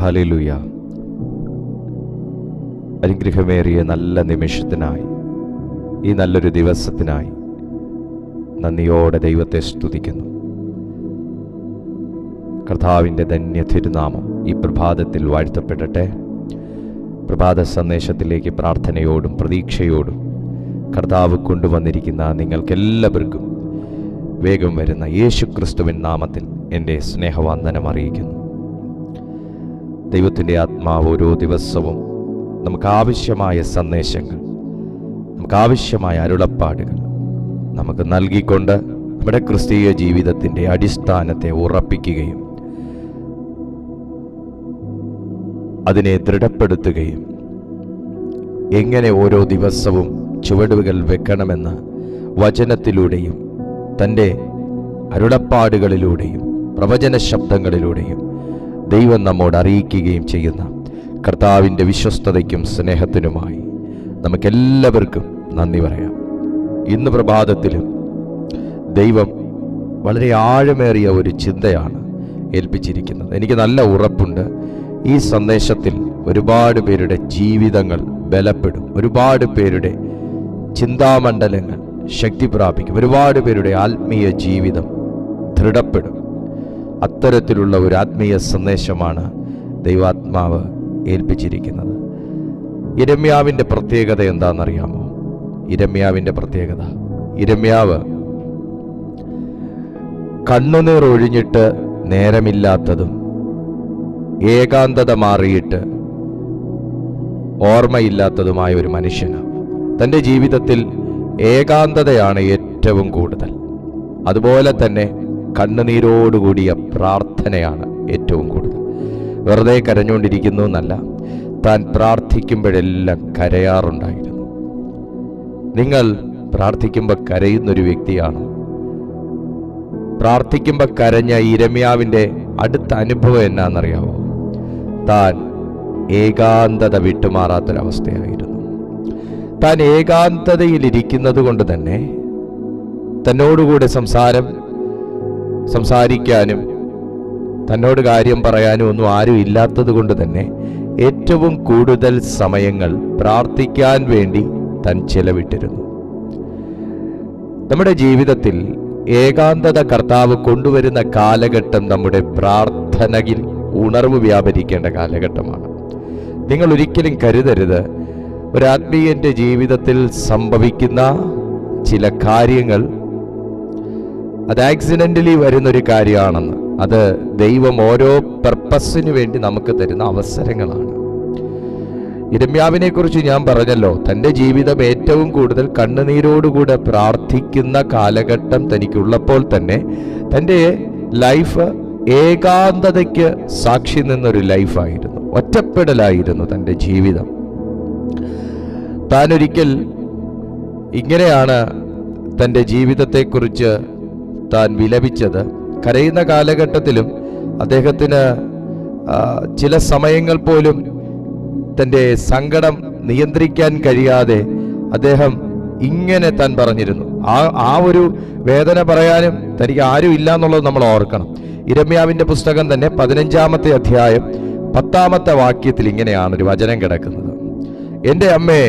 Hallelujah. അനുഗ്രഹമേറിയ നല്ല നിമിഷത്തിനായി, ഈ നല്ലൊരു ദിവസത്തിനായി നന്ദിയോടെ ദൈവത്തെ സ്തുതിക്കുന്നു. കർത്താവിൻ്റെ ധന്യ തിരുനാമം ഈ പ്രഭാതത്തിൽ വാഴ്ത്തപ്പെടട്ടെ. പ്രഭാത സന്ദേശത്തിലേക്ക് പ്രാർത്ഥനയോടും പ്രതീക്ഷയോടും കർത്താവ് കൊണ്ടുവന്നിരിക്കുന്ന നിങ്ങൾക്കെല്ലാവർക്കും വേഗം വരുന്ന യേശുക്രിസ്തുവിൻ നാമത്തിൽ എൻ്റെ സ്നേഹവന്ദനം അറിയിക്കുന്നു. ദൈവത്തിൻ്റെ ആത്മാവ് ഓരോ ദിവസവും നമുക്ക് ആവശ്യമായ സന്ദേശങ്ങൾ, നമുക്ക് ആവശ്യമായ അരുളപ്പാടുകൾ നമുക്ക് നൽകിക്കൊണ്ട് നമ്മുടെ ക്രിസ്തീയ ജീവിതത്തിൻ്റെ അടിസ്ഥാനത്തെ ഉറപ്പിക്കുകയും അതിനെ ദൃഢപ്പെടുത്തുകയും എങ്ങനെ ഓരോ ദിവസവും ചുവടുകൾ വെക്കണമെന്ന് വചനത്തിലൂടെയും തൻ്റെ അരുളപ്പാടുകളിലൂടെയും പ്രവചന ശബ്ദങ്ങളിലൂടെയും ദൈവം നമ്മോട് അറിയിക്കുകയും ചെയ്യുന്ന കർത്താവിൻ്റെ വിശ്വസ്തതയ്ക്കും സ്നേഹത്തിനുമായി നമുക്കെല്ലാവർക്കും നന്ദി പറയാം. ഇന്ന് പ്രഭാതത്തിലും ദൈവം വളരെ ആഴമേറിയ ഒരു ചിന്തയാണ് ഏൽപ്പിച്ചിരിക്കുന്നത്. എനിക്ക് നല്ല ഉറപ്പുണ്ട്, ഈ സന്ദേശത്തിൽ ഒരുപാട് പേരുടെ ജീവിതങ്ങൾ ബലപ്പെടും, ഒരുപാട് പേരുടെ ചിന്താമണ്ഡലങ്ങൾ ശക്തി പ്രാപിക്കും, ഒരുപാട് പേരുടെ ആത്മീയ ജീവിതം ദൃഢപ്പെടും. അത്തരത്തിലുള്ള ഒരു ആത്മീയ സന്ദേശമാണ് ദൈവാത്മാവ് ഏൽപ്പിച്ചിരിക്കുന്നത്. യിരെമ്യാവിൻ്റെ പ്രത്യേകത എന്താണെന്നറിയാമോ? യിരെമ്യാവിൻ്റെ പ്രത്യേകത, യിരെമ്യാവ് കണ്ണുനീർ ഒഴിഞ്ഞിട്ട് നേരമില്ലാത്തതും ഏകാന്തത മാറിയിട്ട് ഓർമ്മയില്ലാത്തതുമായ ഒരു മനുഷ്യനാണ്. തൻ്റെ ജീവിതത്തിൽ ഏകാന്തതയാണ് ഏറ്റവും കൂടുതൽ. അതുപോലെ തന്നെ കണ്ണുനീരോടുകൂടിയ പ്രാർത്ഥനയാണ് ഏറ്റവും കൂടുതൽ. വെറുതെ കരഞ്ഞുകൊണ്ടിരിക്കുന്നു എന്നല്ല, താൻ പ്രാർത്ഥിക്കുമ്പോഴെല്ലാം കരയാറുണ്ടായിരുന്നു. നിങ്ങൾ പ്രാർത്ഥിക്കുമ്പോൾ കരയുന്നൊരു വ്യക്തിയാണോ? പ്രാർത്ഥിക്കുമ്പോൾ കരഞ്ഞ യിരെമ്യാവിൻ്റെ അടുത്ത അനുഭവം എന്നാണെന്നറിയാമോ? താൻ ഏകാന്തത വിട്ടുമാറാത്തൊരവസ്ഥയായിരുന്നു. താൻ ഏകാന്തതയിലിരിക്കുന്നത് കൊണ്ട് തന്നെ തന്നോടുകൂടെ സംസാരിക്കാനും തന്നോട് കാര്യം പറയാനും ഒന്നും ആരും ഇല്ലാത്തത് കൊണ്ട് തന്നെ ഏറ്റവും കൂടുതൽ സമയങ്ങൾ പ്രാർത്ഥിക്കാൻ വേണ്ടി താൻ ചെലവിട്ടിരുന്നു. നമ്മുടെ ജീവിതത്തിൽ ഏകാന്തത കർത്താവ് കൊണ്ടുവരുന്ന കാലഘട്ടം നമ്മുടെ പ്രാർത്ഥനയിൽ ഉണർവ് വ്യാപരിക്കേണ്ട കാലഘട്ടമാണ്. നിങ്ങൾ ഒരിക്കലും കരുതരുത് ഒരാത്മീയൻ്റെ ജീവിതത്തിൽ സംഭവിക്കുന്ന ചില കാര്യങ്ങൾ അത് ആക്സിഡൻ്റലി വരുന്നൊരു കാര്യമാണെന്ന്. അത് ദൈവം ഓരോ പർപ്പസിന് വേണ്ടി നമുക്ക് തരുന്ന അവസരങ്ങളാണ്. യിരെമ്യാവിനെ കുറിച്ച് ഞാൻ പറഞ്ഞല്ലോ, തൻ്റെ ജീവിതം ഏറ്റവും കൂടുതൽ കണ്ണുനീരോടുകൂടെ പ്രാർത്ഥിക്കുന്ന കാലഘട്ടം തനിക്കുള്ളപ്പോൾ തന്നെ തൻ്റെ ലൈഫ് ഏകാന്തതയ്ക്ക് സാക്ഷി നിന്നൊരു ലൈഫായിരുന്നു, ഒറ്റപ്പെടലായിരുന്നു തൻ്റെ ജീവിതം. താനൊരിക്കൽ ഇങ്ങനെയാണ് തൻ്റെ ജീവിതത്തെക്കുറിച്ച് താൻ വിലപിച്ചത്. കരയുന്ന കാലഘട്ടത്തിലും അദ്ദേഹത്തിന് ചില സമയങ്ങൾ പോലും തൻ്റെ സങ്കടം നിയന്ത്രിക്കാൻ കഴിയാതെ അദ്ദേഹം ഇങ്ങനെ താൻ പറഞ്ഞിരുന്നു. ആ ഒരു വേദന പറയാനും തനിക്ക് ആരും ഇല്ല എന്നുള്ളത് നമ്മൾ ഓർക്കണം. യിരെമ്യാവിൻ്റെ പുസ്തകം തന്നെ 15-ാമത്തെ അധ്യായം 10-ാമത്തെ വാക്യത്തിൽ ഇങ്ങനെയാണ് ഒരു വചനം കിടക്കുന്നത്: എൻ്റെ അമ്മേ,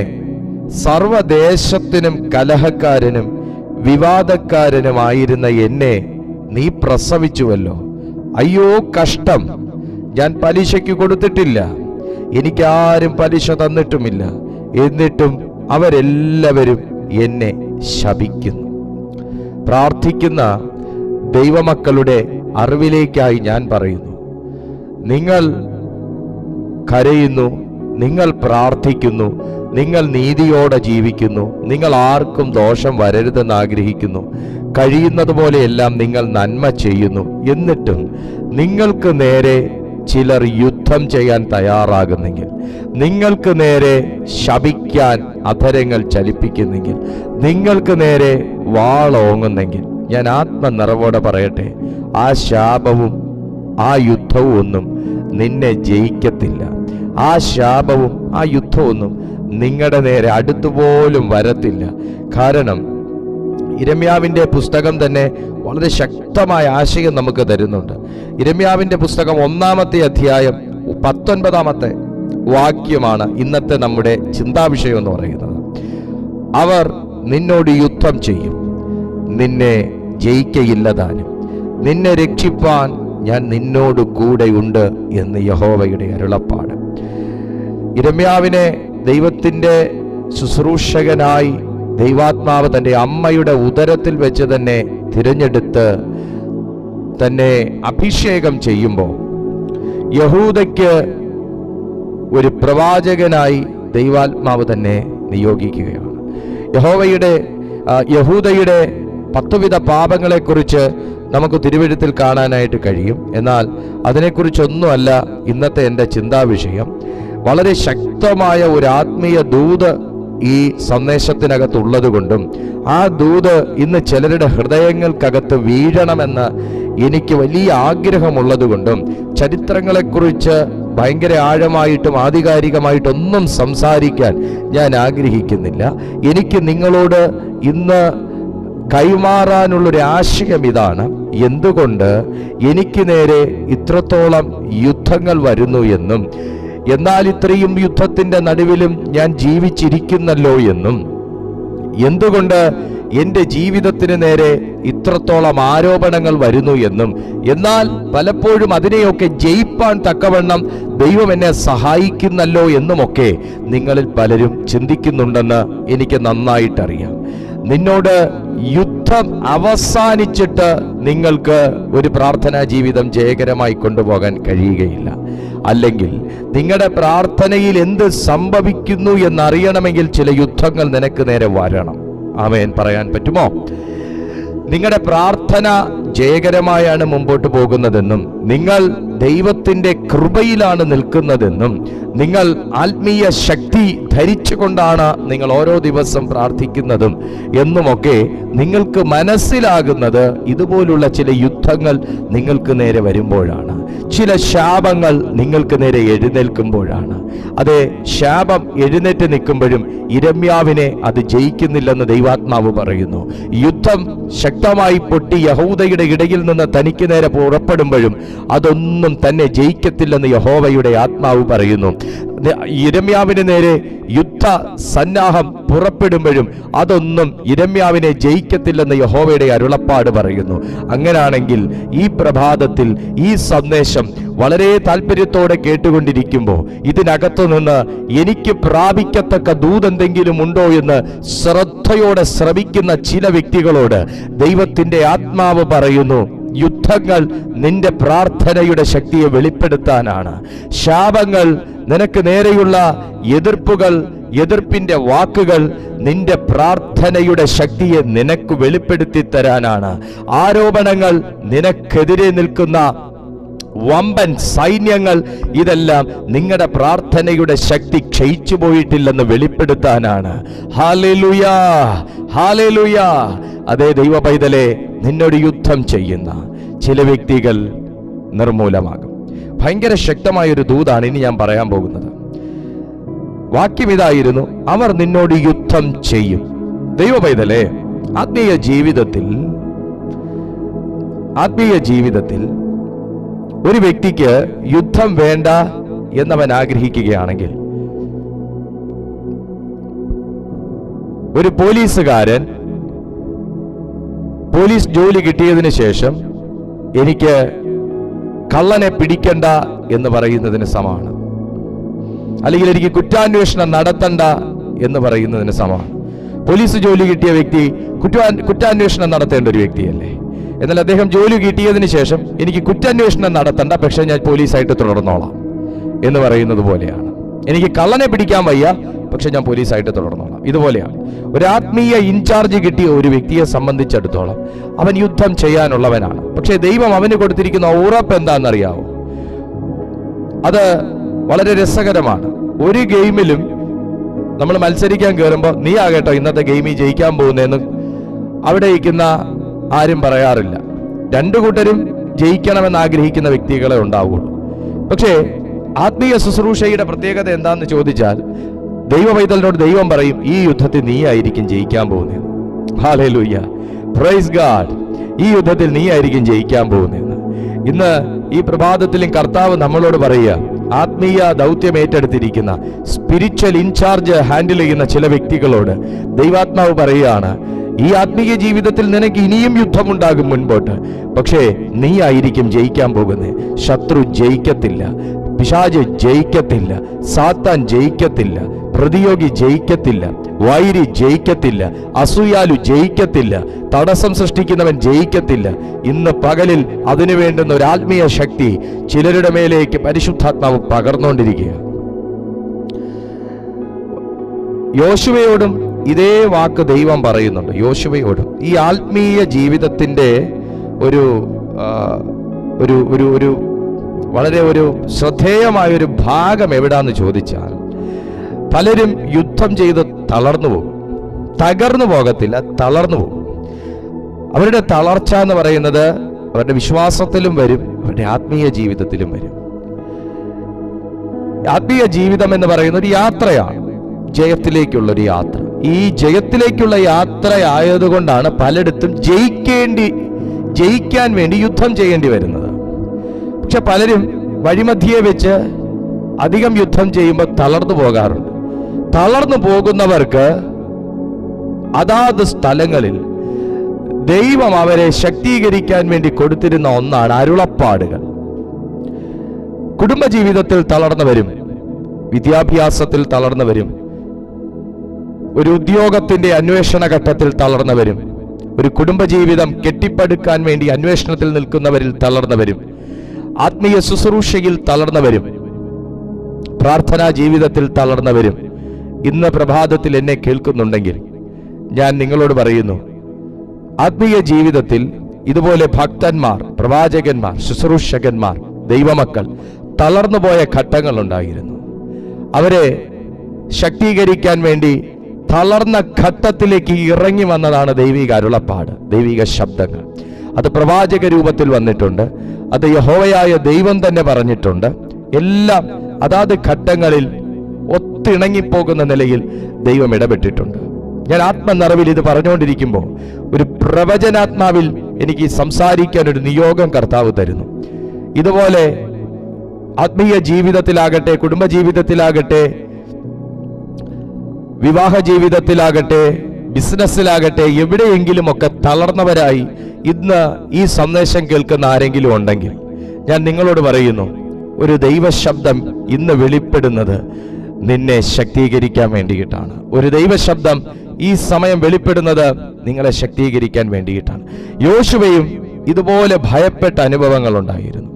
സർവദേശത്തിനും കലഹക്കാരനും വിവാദക്കാരനുമായിരുന്ന എന്നെ നീ പ്രസവിച്ചുവല്ലോ. അയ്യോ കഷ്ടം, ഞാൻ പലിശയ്ക്ക് കൊടുത്തിട്ടില്ല, എനിക്കാരും പലിശ തന്നിട്ടുമില്ല, എന്നിട്ടും അവരെല്ലാവരും എന്നെ ശപിക്കുന്നു. പ്രാർത്ഥിക്കുന്ന ദൈവമക്കളുടെ അറിവിലേക്കായി ഞാൻ പറയുന്നു, നിങ്ങൾ കരയുന്നു, നിങ്ങൾ പ്രാർത്ഥിക്കുന്നു, നിങ്ങൾ നീതിയോടെ ജീവിക്കുന്നു, നിങ്ങൾ ആർക്കും ദോഷം വരരുതെന്ന് ആഗ്രഹിക്കുന്നു, കഴിയുന്നത് പോലെയെല്ലാം നിങ്ങൾ നന്മ ചെയ്യുന്നു. എന്നിട്ടും നിങ്ങൾക്ക് നേരെ ചിലർ യുദ്ധം ചെയ്യാൻ തയ്യാറാകുന്നെങ്കിൽ, നിങ്ങൾക്ക് നേരെ ശപിക്കാൻ അധരങ്ങൾ ചലിപ്പിക്കുന്നെങ്കിൽ, നിങ്ങൾക്ക് നേരെ വാളോങ്ങുന്നെങ്കിൽ, ഞാൻ ആത്മനിറവോടെ പറയട്ടെ, ആ ശാപവും ആ യുദ്ധവും ഒന്നും നിന്നെ ജയിക്കത്തില്ല. ആ ശാപവും ആ യുദ്ധമൊന്നും നിങ്ങളുടെ നേരെ അടുത്തുപോലും വരത്തില്ല. കാരണം യിരെമ്യാവിൻ്റെ പുസ്തകം തന്നെ വളരെ ശക്തമായ ആശയം നമുക്ക് തരുന്നുണ്ട്. യിരെമ്യാവിൻ്റെ പുസ്തകം 1-ാമത്തെ അധ്യായം 19-ാമത്തെ വാക്യമാണ് ഇന്നത്തെ നമ്മുടെ ചിന്താവിഷയം എന്ന് പറയുന്നത്. അവർ നിന്നോട് യുദ്ധം ചെയ്യും, നിന്നെ ജയിക്കയില്ലതാനും, നിന്നെ രക്ഷിപ്പാൻ ഞാൻ നിന്നോട് കൂടെയുണ്ട് എന്ന് യഹോവയുടെ അരുളപ്പാട്. യിരെമ്യാവിനെ ദൈവത്തിൻ്റെ ശുശ്രൂഷകനായി ദൈവാത്മാവ് തൻ്റെ അമ്മയുടെ ഉദരത്തിൽ വെച്ച് തന്നെ തിരഞ്ഞെടുത്ത് തന്നെ അഭിഷേകം ചെയ്യുമ്പോൾ യഹൂദയ്ക്ക് ഒരു പ്രവാചകനായി ദൈവാത്മാവ് തന്നെ നിയോഗിക്കുകയാണ്. യഹൂദയുടെ 10 വിധ പാപങ്ങളെക്കുറിച്ച് നമുക്ക് തിരുവെഴുത്തിൽ കാണാനായിട്ട് കഴിയും. എന്നാൽ അതിനെക്കുറിച്ചൊന്നുമല്ല ഇന്നത്തെ എൻ്റെ ചിന്താവിഷയം. വളരെ ശക്തമായ ഒരു ആത്മീയ ദൂത് ഈ സന്ദേശത്തിനകത്തുള്ളത് കൊണ്ടും ആ ദൂത് ഇന്ന് ചിലരുടെ ഹൃദയങ്ങൾക്കകത്ത് വീഴണമെന്ന് എനിക്ക് വലിയ ആഗ്രഹമുള്ളത് കൊണ്ടും ചരിത്രങ്ങളെക്കുറിച്ച് ഭയങ്കര ആഴമായിട്ടും ആധികാരികമായിട്ടൊന്നും സംസാരിക്കാൻ ഞാൻ ആഗ്രഹിക്കുന്നില്ല. എനിക്ക് നിങ്ങളോട് ഇന്ന് കൈമാറാനുള്ളൊരു ആശയം ഇതാണ്: എന്തുകൊണ്ട് എനിക്ക് നേരെ ഇത്രത്തോളം യുദ്ധങ്ങൾ വരുന്നു എന്നും, എന്നാൽ ഇത്രയും യുദ്ധത്തിൻ്റെ നടുവിലും ഞാൻ ജീവിച്ചിരിക്കുന്നല്ലോ എന്നും, എന്തുകൊണ്ട് എൻ്റെ ജീവിതത്തിന് നേരെ ഇത്രത്തോളം ആരോപണങ്ങൾ വരുന്നു എന്നും, എന്നാൽ പലപ്പോഴും അതിനെയൊക്കെ ജയിപ്പാൻ തക്കവണ്ണം ദൈവം എന്നെ സഹായിക്കുന്നല്ലോ എന്നുമൊക്കെ നിങ്ങളിൽ പലരും ചിന്തിക്കുന്നുണ്ടെന്ന് എനിക്ക് നന്നായിട്ടറിയാം. നിന്നോട് യുദ്ധം അവസാനിച്ചിട്ട് നിങ്ങൾക്ക് ഒരു പ്രാർത്ഥനാ ജീവിതം ജയകരമായി കൊണ്ടുപോകാൻ കഴിയുകയില്ല. അല്ലെങ്കിൽ നിങ്ങളുടെ പ്രാർത്ഥനയിൽ എന്ത് സംഭവിക്കുന്നു എന്നറിയണമെങ്കിൽ ചില യുദ്ധങ്ങൾ നിനക്ക് നേരെ വരണം. ആമേൻ പറയാൻ പറ്റുമോ? നിങ്ങളുടെ പ്രാർത്ഥന ജയകരമായാണ് മുമ്പോട്ട് പോകുന്നതെന്നും, നിങ്ങൾ ദൈവത്തിൻ്റെ കൃപയിലാണ് നിൽക്കുന്നതെന്നും, നിങ്ങൾ ആത്മീയ ശക്തി ധരിച്ചുകൊണ്ടാണ് നിങ്ങൾ ഓരോ ദിവസം പ്രാർത്ഥിക്കുന്നതും എന്നുമൊക്കെ നിങ്ങൾക്ക് മനസ്സിലാകുന്നത് ഇതുപോലുള്ള ചില യുദ്ധങ്ങൾ നിങ്ങൾക്ക് നേരെ വരുമ്പോഴാണ്. ചില ശാപങ്ങൾ നിങ്ങൾക്ക് നേരെ എഴുന്നേൽക്കുമ്പോഴാണ്. അതെ, ശാപം എഴുന്നേറ്റ് നിൽക്കുമ്പോഴും യിരെമ്യാവിനെ അത് ജയിക്കുന്നില്ലെന്ന് ദൈവാത്മാവ് പറയുന്നു. യുദ്ധം ശക്തമായി പൊട്ടി യഹൂദയുടെ ഇടയിൽ നിന്ന് തനിക്ക് നേരെ പുറപ്പെടുമ്പോഴും അതൊന്നും തന്നെ ജയിക്കത്തില്ലെന്ന് യഹോവയുടെ ആത്മാവ് പറയുന്നു. യിരെമ്യാവിന് നേരെ യുദ്ധ സന്നാഹം പുറപ്പെടുമ്പോഴും അതൊന്നും യിരെമ്യാവിനെ ജയിക്കത്തില്ലെന്ന് യഹോവയുടെ അരുളപ്പാട് പറയുന്നു. അങ്ങനാണെങ്കിൽ ഈ പ്രഭാതത്തിൽ ഈ സന്ദേശം വളരെ താല്പര്യത്തോടെ കേട്ടുകൊണ്ടിരിക്കുമ്പോൾ ഇതിനകത്തു നിന്ന് എനിക്ക് പ്രാപിക്കത്തക്ക ദൂതെന്തെങ്കിലും ഉണ്ടോ എന്ന് ശ്രദ്ധയോടെ ശ്രവിക്കുന്ന ചില വ്യക്തികളോട് ദൈവത്തിൻ്റെ ആത്മാവ് പറയുന്നു: യുദ്ധങ്ങൾ നിന്റെ പ്രാർത്ഥനയുടെ ശക്തിയെ വെളിപ്പെടുത്താനാണ്. ശാപങ്ങൾ, നിനക്ക് നേരെയുള്ള എതിർപ്പിന്റെ വാക്കുകൾ നിന്റെ പ്രാർത്ഥനയുടെ ശക്തിയെ നിനക്ക് വെളിപ്പെടുത്തി തരാനാണ്. ആരോപണങ്ങൾ, നിനക്കെതിരെ നിൽക്കുന്ന വമ്പൻ സൈന്യങ്ങൾ, ഇതെല്ലാം നിങ്ങളുടെ പ്രാർത്ഥനയുടെ ശക്തി ക്ഷയിച്ചു പോയിട്ടില്ലെന്ന് വെളിപ്പെടുത്താനാണ്. Hallelujah, hallelujah. അതേ ദൈവ പൈതലേ, നിന്നോട് യുദ്ധം ചെയ്യുന്ന ചില വ്യക്തികൾ നിർമൂലമാകും. ഭയങ്കര ശക്തമായൊരു ദൂതാണ് ഇനി ഞാൻ പറയാൻ പോകുന്നത്. വാക്യം ഇതായിരുന്നു: അവർ നിന്നോട് യുദ്ധം ചെയ്യും. ദൈവ പൈതലേ, ആത്മീയ ജീവിതത്തിൽ ഒരു വ്യക്തിക്ക് യുദ്ധം വേണ്ട എന്നവൻ ആഗ്രഹിക്കുകയാണെങ്കിൽ, ഒരു പോലീസുകാരൻ പോലീസ് ജോലി കിട്ടിയതിന് ശേഷം എനിക്ക് കള്ളനെ പിടിക്കണ്ട എന്ന് പറയുന്നതിന് സമമാണ്. അല്ലെങ്കിൽ എനിക്ക് കുറ്റാന്വേഷണം നടത്തണ്ട എന്ന് പറയുന്നതിന് സമമാണ്. പോലീസ് ജോലി കിട്ടിയ വ്യക്തി കുറ്റാന്വേഷണം നടത്തേണ്ട ഒരു വ്യക്തിയല്ലേ? എന്നാൽ അദ്ദേഹം ജോലി കിട്ടിയതിന് ശേഷം എനിക്ക് കുറ്റാന്വേഷണം നടത്തണ്ട, പക്ഷെ ഞാൻ പോലീസായിട്ട് തുടർന്നോളാം എന്ന് പറയുന്നത് പോലെയാണ്. എനിക്ക് കള്ളനെ പിടിക്കാൻ വയ്യ, പക്ഷെ ഞാൻ പോലീസായിട്ട് തുടർന്നോളാം. ഇതുപോലെയാണ് ഒരു ആത്മീയ ഇൻചാർജ് കിട്ടിയ ഒരു വ്യക്തിയെ സംബന്ധിച്ചിടത്തോളം അവൻ യുദ്ധം ചെയ്യാനുള്ളവനാണ്. പക്ഷേ ദൈവം അവന് കൊടുത്തിരിക്കുന്ന ഉറപ്പ് എന്താണെന്നറിയാവോ? അത് വളരെ രസകരമാണ്. ഒരു ഗെയിമിലും നമ്മൾ മത്സരിക്കാൻ കയറുമ്പോൾ നീ ആകട്ടോ ഇന്നത്തെ ഗെയിമിൽ ജയിക്കാൻ പോകുന്നതെന്ന് അവിടെ ഇരിക്കുന്ന ആരും പറയാറില്ല. രണ്ടു കൂട്ടരും ജയിക്കണമെന്ന് ആഗ്രഹിക്കുന്ന വ്യക്തികളെ ഉണ്ടാവുള്ളൂ. പക്ഷേ ആത്മീയ ശുശ്രൂഷയുടെ പ്രത്യേകത എന്താണെന്ന് ചോദിച്ചാൽ, ദൈവ പൈതലിനോട് ദൈവം പറയും, ഈ യുദ്ധത്തിൽ നീ ആയിരിക്കും ജയിക്കാൻ പോകുന്നത്. Hallelujah, praise God. ഈ യുദ്ധത്തിൽ നീ ആയിരിക്കും ജയിക്കാൻ പോകുന്നത്. ഇന്ന് ഈ പ്രഭാതത്തിലും കർത്താവ് നമ്മളോട് പറയുക, ആത്മീയ ദൗത്യം ഏറ്റെടുത്തിരിക്കുന്ന, സ്പിരിച്വൽ ഇൻചാർജ് ഹാൻഡിൽ ചെയ്യുന്ന ചില വ്യക്തികളോട് ദൈവാത്മാവ് പറയുകയാണ്, ഈ ആത്മീയ ജീവിതത്തിൽ നിനക്ക് ഇനിയും യുദ്ധമുണ്ടാകും മുൻപോട്ട്. പക്ഷേ നീ ആയിരിക്കും ജയിക്കാൻ പോകുന്നത്. ശത്രു ജയിക്കത്തില്ല, പിശാച് ജയിക്കത്തില്ല, സാത്താൻ ജയിക്കത്തില്ല, പ്രതിയോഗി ജയിക്കത്തില്ല, വൈരി ജയിക്കത്തില്ല, അസൂയാലു ജയിക്കത്തില്ല, തടസ്സം സൃഷ്ടിക്കുന്നവൻ ജയിക്കത്തില്ല. ഇന്ന് പകലിൽ അതിനു വേണ്ടുന്ന ഒരു ആത്മീയ ശക്തി ചിലരുടെ മേലേക്ക് പരിശുദ്ധാത്മാവ് പകർന്നുകൊണ്ടിരിക്കുക. യോശുവയോടും ഇതേ വാക്ക് ദൈവം പറയുന്നുണ്ട്. യോശുവയോടും ഈ ആത്മീയ ജീവിതത്തിന്റെ ഒരു ഒരു ഒരു ഒരു വളരെ ഒരു ശ്രദ്ധേയമായൊരു ഭാഗം എവിടാന്ന് ചോദിച്ചാൽ, പലരും യുദ്ധം ചെയ്ത് തളർന്നു പോകും. തകർന്നു പോകത്തില്ല, തളർന്നു പോകും. അവരുടെ തളർച്ച എന്ന് പറയുന്നത് അവരുടെ വിശ്വാസത്തിലും വരും, അവരുടെ ആത്മീയ ജീവിതത്തിലും വരും. ആത്മീയ ജീവിതം എന്ന് പറയുന്ന ഒരു യാത്രയാണ്, ജയത്തിലേക്കുള്ളൊരു യാത്ര. ഈ ജയത്തിലേക്കുള്ള യാത്രയായതുകൊണ്ടാണ് പലയിടത്തും ജയിക്കാൻ വേണ്ടി യുദ്ധം ചെയ്യേണ്ടി വരുന്നത്. പക്ഷെ പലരും വഴിമധ്യേ വെച്ച് അധികം യുദ്ധം ചെയ്യുമ്പോൾ തളർന്നു പോകാറുണ്ട്. തളർന്നു പോകുന്നവർക്ക് അതാത് സ്ഥലങ്ങളിൽ ദൈവം അവരെ ശക്തീകരിക്കാൻ വേണ്ടി കൊടുത്തിരുന്ന ഒന്നാണ് അരുളപ്പാടുകൾ. കുടുംബജീവിതത്തിൽ തളർന്നവരും, വിദ്യാഭ്യാസത്തിൽ തളർന്നവരും, ഒരു ഉദ്യോഗത്തിന്റെ അന്വേഷണ ഘട്ടത്തിൽ തളർന്നവരും, ഒരു കുടുംബജീവിതം കെട്ടിപ്പടുക്കാൻ വേണ്ടി അന്വേഷണത്തിൽ നിൽക്കുന്നവരിൽ തളർന്നവരും, ആത്മീയ ശുശ്രൂഷയിൽ തളർന്നവരും, പ്രാർത്ഥനാ ജീവിതത്തിൽ തളർന്നവരും ഇന്ന് പ്രഭാതത്തിൽ എന്നെ കേൾക്കുന്നുണ്ടെങ്കിൽ ഞാൻ നിങ്ങളോട് പറയുന്നു, ആത്മീയ ജീവിതത്തിൽ ഇതുപോലെ ഭക്തന്മാർ, പ്രവാചകന്മാർ, ശുശ്രൂഷകന്മാർ, ദൈവമക്കൾ തളർന്നുപോയ ഘട്ടങ്ങൾ ഉണ്ടായിരുന്നു. അവരെ ശക്തീകരിക്കാൻ വേണ്ടി തളർന്ന ഘട്ടത്തിലേക്ക് ഇറങ്ങി വന്നതാണ് ദൈവിക അരുളപ്പാട്, ദൈവിക ശബ്ദങ്ങൾ. അത് പ്രവാചക രൂപത്തിൽ വന്നിട്ടുണ്ട്, അത് യഹോവയായ ദൈവം തന്നെ പറഞ്ഞിട്ടുണ്ട്. എല്ലാം അതാത് ഘട്ടങ്ങളിൽ ഒത്തിണങ്ങിപ്പോകുന്ന നിലയിൽ ദൈവം ഇടപെട്ടിട്ടുണ്ട്. ഞാൻ ആത്മനിറവിൽ ഇത് പറഞ്ഞുകൊണ്ടിരിക്കുമ്പോൾ ഒരു പ്രവചനാത്മാവിൽ എനിക്ക് സംസാരിക്കാൻ ഒരു നിയോഗം കർത്താവ് തരുന്നു. ഇതുപോലെ ആത്മീയ ജീവിതത്തിലാകട്ടെ, കുടുംബജീവിതത്തിലാകട്ടെ, വിവാഹ ജീവിതത്തിലാകട്ടെ, ബിസിനസ്സിലാകട്ടെ, എവിടെയെങ്കിലും ഒക്കെ തളർന്നവരായി ഇന്ന് ഈ സന്ദേശം കേൾക്കുന്ന ആരെങ്കിലും ഉണ്ടെങ്കിൽ ഞാൻ നിങ്ങളോട് പറയുന്നു, ഒരു ദൈവശബ്ദം ഇന്ന് വെളിപ്പെടുന്നത് നിന്നെ ശക്തീകരിക്കാൻ വേണ്ടിയിട്ടാണ്. ഒരു ദൈവശബ്ദം ഈ സമയം വെളിപ്പെടുന്നത് നിങ്ങളെ ശക്തീകരിക്കാൻ വേണ്ടിയിട്ടാണ്. യോശുവയും ഇതുപോലെ ഭയപ്പെട്ട അനുഭവങ്ങൾ ഉണ്ടായിരുന്നു.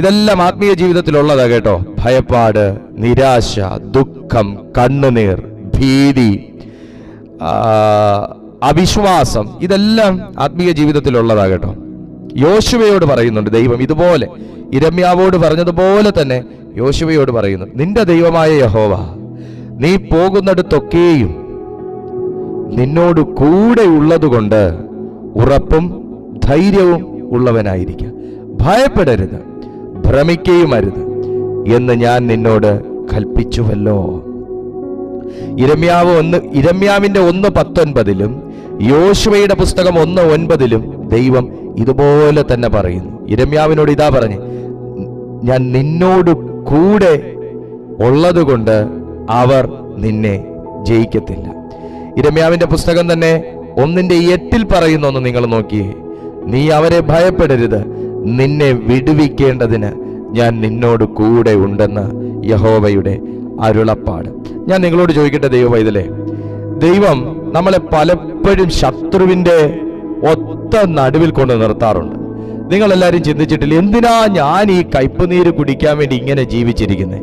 ഇതെല്ലാം ആത്മീയ ജീവിതത്തിലുള്ളതാ കേട്ടോ. ഭയപ്പാട്, നിരാശ, ദുഃഖം, കണ്ണുനീർ, ഭീതി, അവിശ്വാസം, ഇതെല്ലാം ആത്മീയ ജീവിതത്തിലുള്ളതാ കേട്ടോ. യോശുവയോട് പറയുന്നുണ്ട് ദൈവം, ഇതുപോലെ യിരെമ്യാവോട് പറഞ്ഞതുപോലെ തന്നെ യോശുവയോട് പറയുന്നു, നിന്റെ ദൈവമായ യഹോവ നീ പോകുന്നിടത്തൊക്കെയും നിന്നോട് കൂടെ ഉള്ളതുകൊണ്ട് ഉറപ്പും ധൈര്യവും ഉള്ളവനായിരിക്കുക, ഭയപ്പെടരുത്, ഭ്രമിക്കുകയും അരുത് എന്ന് ഞാൻ നിന്നോട് കൽപ്പിച്ചുവല്ലോ. യിരെമ്യാവിന്റെ 1:19 യോശുവയുടെ പുസ്തകം 1:9 ദൈവം ഇതുപോലെ തന്നെ പറയുന്നു. യിരെമ്യാവിനോട് ഇതാ പറഞ്ഞു, ഞാൻ നിന്നോട് കൂടെ ഉള്ളതുകൊണ്ട് അവർ നിന്നെ ജയിക്കത്തില്ല. യിരെമ്യാവിന്റെ പുസ്തകം തന്നെ 1:8 പറയുന്നു, നിങ്ങൾ നോക്കിയേ, നീ അവരെ ഭയപ്പെടരുത്, നിന്നെ വിടുവിക്കേണ്ടതിന് ഞാൻ നിന്നോട് കൂടെ ഉണ്ടെന്ന് യഹോവയുടെ അരുളപ്പാട്. ഞാൻ നിങ്ങളോട് ചോദിക്കട്ടെ ദൈവമൈതലേ, ദൈവം നമ്മളെ പലപ്പോഴും ശത്രുവിന്റെ ഒത്ത നടുവിൽ കൊണ്ട് നിർത്താറുണ്ട്. നിങ്ങളെല്ലാവരും ചിന്തിച്ചിട്ടില്ല, എന്തിനാ ഞാൻ ഈ കയ്പുനീര് കുടിക്കാൻ വേണ്ടി ഇങ്ങനെ ജീവിച്ചിരിക്കുന്നത്?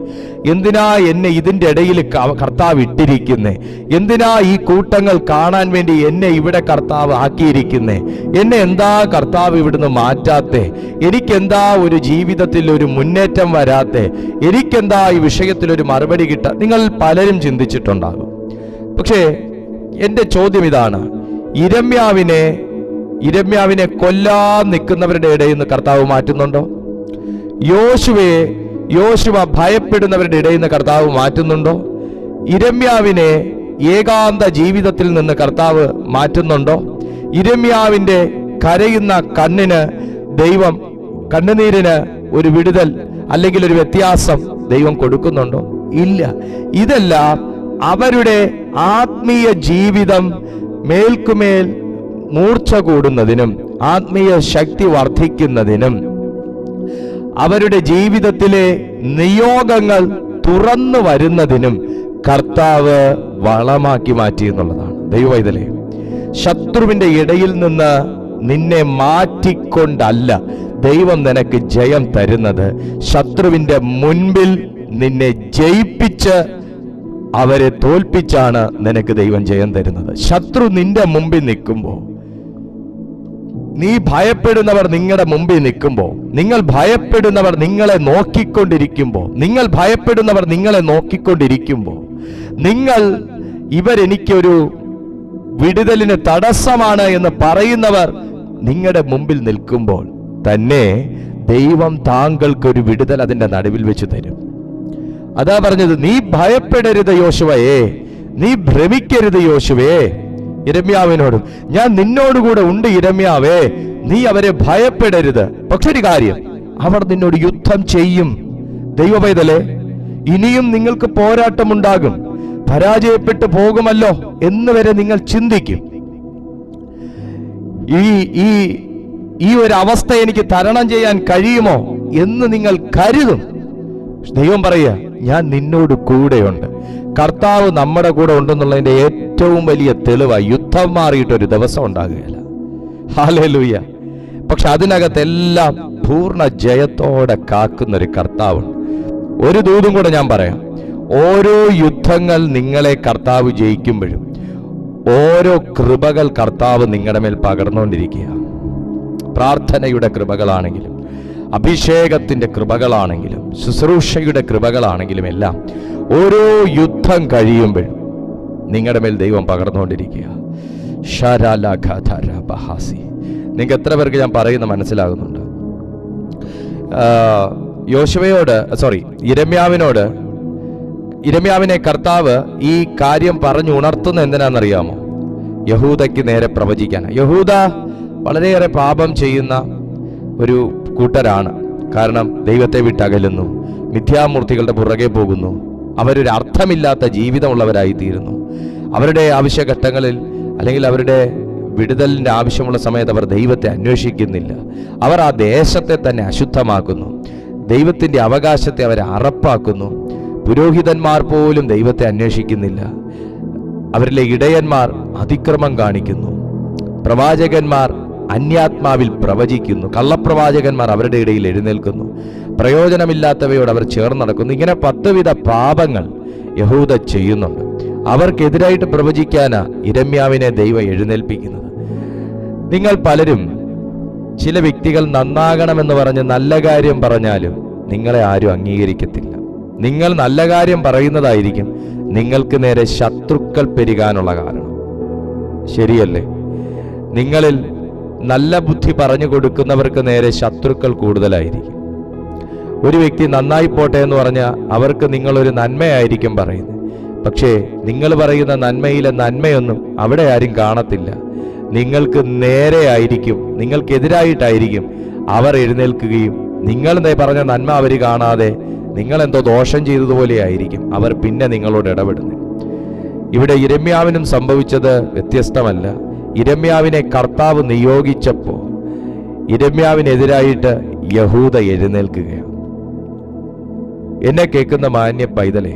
എന്തിനാ എന്നെ ഇതിൻ്റെ ഇടയിൽ കർത്താവ് ഇട്ടിരിക്കുന്നേ? എന്തിനാ ഈ കൂട്ടങ്ങൾ കാണാൻ വേണ്ടി എന്നെ ഇവിടെ കർത്താവ് ആക്കിയിരിക്കുന്നേ? എന്നെ എന്താ കർത്താവ് ഇവിടുന്ന് മാറ്റാത്തേ? എനിക്കെന്താ ഒരു ജീവിതത്തിൽ ഒരു മുന്നേറ്റം വരാത്തേ? എനിക്കെന്താ ഈ വിഷയത്തിലൊരു മറുപടി കിട്ടാ? നിങ്ങൾ പലരും ചിന്തിച്ചിട്ടുണ്ടാകും. പക്ഷേ എൻ്റെ ചോദ്യം ഇതാണ്, യിരെമ്യാവിനെ കൊല്ലാൻ നിൽക്കുന്നവരുടെ ഇടയിൽ നിന്ന് കർത്താവ് മാറ്റുന്നുണ്ടോ? യോശുവ ഭയപ്പെടുന്നവരുടെ ഇടയിൽ നിന്ന് കർത്താവ് മാറ്റുന്നുണ്ടോ? യിരെമ്യാവിനെ ഏകാന്ത ജീവിതത്തിൽ നിന്ന് കർത്താവ് മാറ്റുന്നുണ്ടോ? യിരെമ്യാവിന്റെ കരയുന്ന കണ്ണിന് ദൈവം, കണ്ണുനീരിന് ഒരു വിടുതൽ അല്ലെങ്കിൽ ഒരു വ്യത്യാസം ദൈവം കൊടുക്കുന്നുണ്ടോ? ഇല്ല. ഇതെല്ലാം അവരുടെ ആത്മീയ ജീവിതം മേൽക്കുമേൽ മൂർച്ച കൂടുന്നതിനും ആത്മീയ ശക്തി വർദ്ധിക്കുന്നതിനും അവരുടെ ജീവിതത്തിലെ നിയോഗങ്ങൾ തുറന്നു വരുന്നതിനും കർത്താവ് വളമാക്കി മാറ്റി എന്നുള്ളതാണ്. ദൈവവൈതലേ, ശത്രുവിന്റെ ഇടയിൽ നിന്ന് നിന്നെ മാറ്റിക്കൊണ്ടല്ല ദൈവം നിനക്ക് ജയം തരുന്നത്. ശത്രുവിന്റെ മുൻപിൽ നിന്നെ ജയിപ്പിച്ച് അവരെ തോൽപ്പിച്ചാണ് നിനക്ക് ദൈവം ജയം തരുന്നത്. ശത്രു നിന്റെ മുമ്പിൽ നിൽക്കുമ്പോൾ, നീ ഭയപ്പെടുന്നവർ നിങ്ങളുടെ മുമ്പിൽ നിൽക്കുമ്പോൾ, നിങ്ങൾ ഭയപ്പെടുന്നവർ നിങ്ങളെ നോക്കിക്കൊണ്ടിരിക്കുമ്പോൾ, നിങ്ങൾ ഇവരെനിക്കൊരു വിടുതലിന് തടസ്സമാണ് എന്ന് പറയുന്നവർ നിങ്ങളുടെ മുമ്പിൽ നിൽക്കുമ്പോൾ തന്നെ ദൈവം താങ്കൾക്കൊരു വിടുതൽ അതിൻ്റെ നടുവിൽ വെച്ച് തരും. അതാ പറഞ്ഞത്, നീ ഭയപ്പെടരുത് യോശുവയെ, നീ ഭ്രമിക്കരുത് യോശുവേ. യിരെമ്യാവിനോടും, ഞാൻ നിന്നോടുകൂടെ ഉണ്ട് യിരെമ്യാവേ, നീ അവരെ ഭയപ്പെടരുത്. പക്ഷെ ഒരു കാര്യം, അവർ നിന്നോട് യുദ്ധം ചെയ്യും. ദൈവപൈതലേ, ഇനിയും നിങ്ങൾക്ക് പോരാട്ടമുണ്ടാകും, പരാജയപ്പെട്ടു പോകുമല്ലോ എന്ന് വരെ നിങ്ങൾ ചിന്തിക്കും. ഈ ഒരു അവസ്ഥ എനിക്ക് തരണം ചെയ്യാൻ കഴിയുമോ എന്ന് നിങ്ങൾ കരുതും. ദൈവം പറയുക, ഞാൻ നിന്നോട് കൂടെയുണ്ട്. കർത്താവ് നമ്മുടെ കൂടെ ഉണ്ടെന്നുള്ളതിന്റെ ഏറ്റവും വലിയ തെളിവായി യുദ്ധം മാറിയിട്ടൊരു ദിവസം ഉണ്ടാകുകയില്ല. ഹല്ലേലൂയ. പക്ഷെ അതിനകത്തെല്ലാം പൂർണ്ണ ജയത്തോടെ കാക്കുന്നൊരു കർത്താവുണ്ട്. ഒരു ദൂതും കൂടെ ഞാൻ പറയാം. ഓരോ യുദ്ധങ്ങൾ നിങ്ങളെ കർത്താവ് ജയിക്കുമ്പോഴും ഓരോ കൃപകൾ കർത്താവ് നിങ്ങളുടെ മേൽ പകർന്നുകൊണ്ടിരിക്കുക. പ്രാർത്ഥനയുടെ കൃപകളാണെങ്കിലും, അഭിഷേകത്തിന്റെ കൃപകളാണെങ്കിലും, ശുശ്രൂഷയുടെ കൃപകളാണെങ്കിലും എല്ലാം ഓരോ യുദ്ധം കഴിയുമ്പോഴും നിങ്ങളുടെ മേൽ ദൈവം പകർന്നുകൊണ്ടിരിക്കുക. നിങ്ങൾക്ക് എത്ര പേർക്ക് ഞാൻ പറയുന്നത് മനസ്സിലാകുന്നുണ്ട്? യിരെമ്യാവിനെ കർത്താവ് ഈ കാര്യം പറഞ്ഞു ഉണർത്തുന്ന എന്തിനാണെന്നറിയാമോ? യഹൂദയ്ക്ക് നേരെ പ്രവചിക്കാൻ. യഹൂദ വളരെയേറെ പാപം ചെയ്യുന്ന ഒരു കൂട്ടരാണ്. കാരണം ദൈവത്തെ വിട്ടകലുന്നു, മിഥ്യാമൂർത്തികളുടെ പുറകെ പോകുന്നു, അവരൊരു അർത്ഥമില്ലാത്ത ജീവിതമുള്ളവരായി തീരുന്നു. അവരുടെ ആവശ്യഘട്ടങ്ങളിൽ അല്ലെങ്കിൽ അവരുടെ വിടുതലിൻ്റെ ആവശ്യമുള്ള സമയത്ത് അവർ ദൈവത്തെ അന്വേഷിക്കുന്നില്ല. അവർ ആ ദേശത്തെ തന്നെ അശുദ്ധമാക്കുന്നു, ദൈവത്തിൻ്റെ അവകാശത്തെ അവരെ അറപ്പാക്കുന്നു. പുരോഹിതന്മാർ പോലും ദൈവത്തെ അന്വേഷിക്കുന്നില്ല. അവരിലെ ഇടയന്മാർ അതിക്രമം കാണിക്കുന്നു, പ്രവാചകന്മാർ അന്യാത്മാവിൽ പ്രവചിക്കുന്നു, കള്ളപ്രവാചകന്മാർ അവരുടെ ഇടയിൽ എഴുന്നേൽക്കുന്നു, പ്രയോജനമില്ലാത്തവയോട് അവർ ചേർന്ന് നടക്കുന്നു. ഇങ്ങനെ 10 വിധ പാപങ്ങൾ യഹൂദ ചെയ്യുന്നുണ്ട്. അവർക്കെതിരായിട്ട് പ്രവചിക്കാനാ യിരെമ്യാവിനെ ദൈവം എഴുന്നേൽപ്പിക്കുന്നത്. നിങ്ങൾ പലരും, ചില വ്യക്തികൾ നന്നാകണമെന്ന് പറഞ്ഞ് നല്ല കാര്യം പറഞ്ഞാലും നിങ്ങളെ ആരും അംഗീകരിക്കത്തില്ല. നിങ്ങൾ നല്ല കാര്യം പറയുന്നതായിരിക്കും നിങ്ങൾക്ക് നേരെ ശത്രുക്കൾ പെരുകാനുള്ള കാരണം. ശരിയല്ലേ? നിങ്ങളിൽ നല്ല ബുദ്ധി പറഞ്ഞു കൊടുക്കുന്നവർക്ക് നേരെ ശത്രുക്കൾ കൂടുതലായിരിക്കും. ഒരു വ്യക്തി നന്നായി പോട്ടെ എന്ന് പറഞ്ഞാൽ അവർക്ക് നിങ്ങളൊരു നന്മയായിരിക്കും പറയുന്നത്. പക്ഷേ നിങ്ങൾ പറയുന്ന നന്മയിലെ നന്മയൊന്നും അവിടെ ആരും കാണത്തില്ല. നിങ്ങൾക്ക് നേരെ ആയിരിക്കും, നിങ്ങൾക്കെതിരായിട്ടായിരിക്കും അവർ എഴുന്നേൽക്കുകയും നിങ്ങൾ പറഞ്ഞ നന്മ അവർ കാണാതെ നിങ്ങളെന്തോ ദോഷം ചെയ്തതുപോലെ ആയിരിക്കും അവർ പിന്നെ നിങ്ങളോട് ഇടപെടുന്നത്. ഇവിടെ യിരെമ്യാവിനും സംഭവിച്ചത് വ്യത്യസ്തമല്ല. യിരെമ്യാവിനെ കർത്താവ് നിയോഗിച്ചപ്പോൾ യിരെമ്യാവിനെതിരായിട്ട് യഹൂദ എഴുന്നേൽക്കുകയാണ്. എന്നെ കേൾക്കുന്ന മാന്യ പൈതലേ,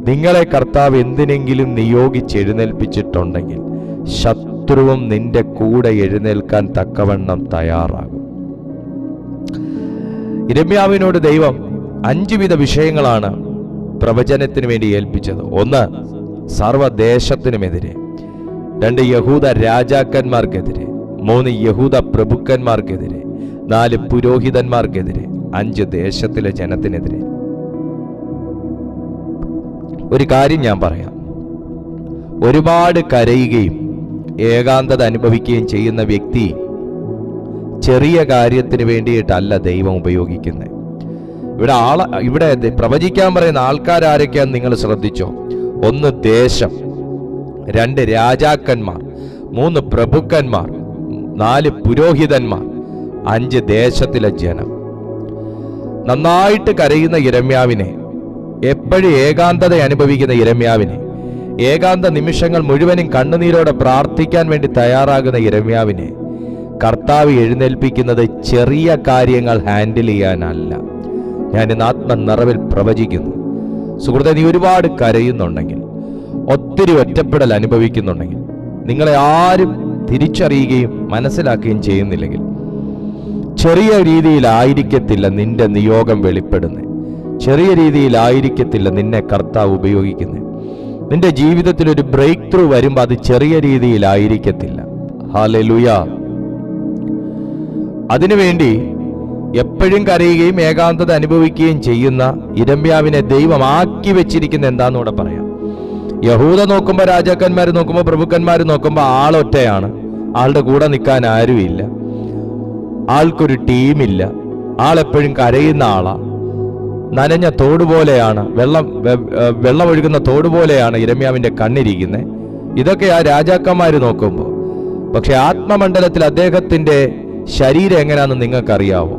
നിങ്ങളെ കർത്താവ് എന്തിനെങ്കിലും നിയോഗിച്ചെഴുന്നേൽപ്പിച്ചിട്ടുണ്ടെങ്കിൽ ശത്രുവും നിന്റെ കൂടെ എഴുന്നേൽക്കാൻ തക്കവണ്ണം തയ്യാറാകും. യിരെമ്യാവിനോട് ദൈവം 5 വിധ വിഷയങ്ങളാണ് പ്രവചനത്തിന് വേണ്ടി ഏൽപ്പിച്ചത്. 1, സർവദേശത്തിനുമെതിരെ. 2, യഹൂദ രാജാക്കന്മാർക്കെതിരെ. 3, യഹൂദ പ്രഭുക്കന്മാർക്കെതിരെ. 4, പുരോഹിതന്മാർക്കെതിരെ. 5, ദേശത്തിലെ ജനത്തിനെതിരെ. ഒരു കാര്യം ഞാൻ പറയാം. ഒരുപാട് കരയുകയും ഏകാന്തത അനുഭവിക്കുകയും ചെയ്യുന്ന വ്യക്തി ചെറിയ കാര്യത്തിന് വേണ്ടിയിട്ടല്ല ദൈവം ഉപയോഗിക്കുന്നത്. ഇവിടെ പ്രവചിക്കാൻ പറയുന്ന ആൾക്കാരൊക്കെയാന്ന് നിങ്ങൾ ശ്രദ്ധിച്ചോ? 1, ദേശം. 2 രാജാക്കന്മാർ, 3 പ്രഭുക്കന്മാർ, 4 പുരോഹിതന്മാർ, 5 ദേശത്തിലെ ജനം. നന്നായിട്ട് കരയുന്ന യിരെമ്യാവിനെ, എപ്പോഴും ഏകാന്തത അനുഭവിക്കുന്ന യിരെമ്യാവിനെ, ഏകാന്ത നിമിഷങ്ങൾ മുഴുവനും കണ്ണുനീരോടെ പ്രാർത്ഥിക്കാൻ വേണ്ടി തയ്യാറാകുന്ന യിരെമ്യാവിനെ കർത്താവ് എഴുന്നേൽപ്പിക്കുന്നത് ചെറിയ കാര്യങ്ങൾ ഹാൻഡിൽ ചെയ്യാനല്ല. ഞാൻ ഇന്ന് ആത്മനിറവിൽ പ്രവചിക്കുന്നു. സുഹൃത്തെ, നീ ഒരുപാട് കരയുന്നുണ്ടെങ്കിൽ, ഒത്തിരി ഒറ്റപ്പെടൽ അനുഭവിക്കുന്നുണ്ടെങ്കിൽ, നിങ്ങളെ ആരും തിരിച്ചറിയുകയും മനസ്സിലാക്കുകയും ചെയ്യുന്നില്ലെങ്കിൽ, ചെറിയ രീതിയിലായിരിക്കത്തില്ല നിന്റെ നിയോഗം വെളിപ്പെടുന്നത്. ചെറിയ രീതിയിലായിരിക്കത്തില്ല നിന്നെ കർത്താവ് ഉപയോഗിക്കുന്നത്. നിന്റെ ജീവിതത്തിൽ ഒരു ബ്രേക്ക് ത്രൂ വരുമ്പോൾ അത് ചെറിയ രീതിയിലായിരിക്കത്തില്ല. ഹല്ലേലൂയ. അതിനുവേണ്ടി എപ്പോഴും കരയുകയും ഏകാന്തത അനുഭവിക്കുകയും ചെയ്യുന്ന യിരെമ്യാവിനെ ദൈവം ആക്കി വെച്ചിരിക്കുന്ന എന്താണെന്നൂടെ പറയാം. യഹൂദ നോക്കുമ്പോൾ, രാജാക്കന്മാർ നോക്കുമ്പോൾ, പ്രഭുക്കന്മാർ നോക്കുമ്പോൾ ആളൊറ്റയാണ്. ആളുടെ കൂടെ നിൽക്കാൻ ആരുമില്ല, ആൾക്കൊരു ടീമില്ല, ആളെപ്പോഴും കരയുന്ന ആളാ. നനഞ്ഞ തോടുപോലെയാണ്, വെള്ളമൊഴുകുന്ന തോടുപോലെയാണ് യിരെമ്യാവിന്റെ കണ്ണിരിക്കുന്നത്. ഇതൊക്കെ ആ രാജാക്കന്മാർ നോക്കുമ്പോൾ. പക്ഷെ ആത്മമണ്ഡലത്തിൽ അദ്ദേഹത്തിന്റെ ശരീരം എങ്ങനെയാണെന്ന് നിങ്ങൾക്കറിയാവോ?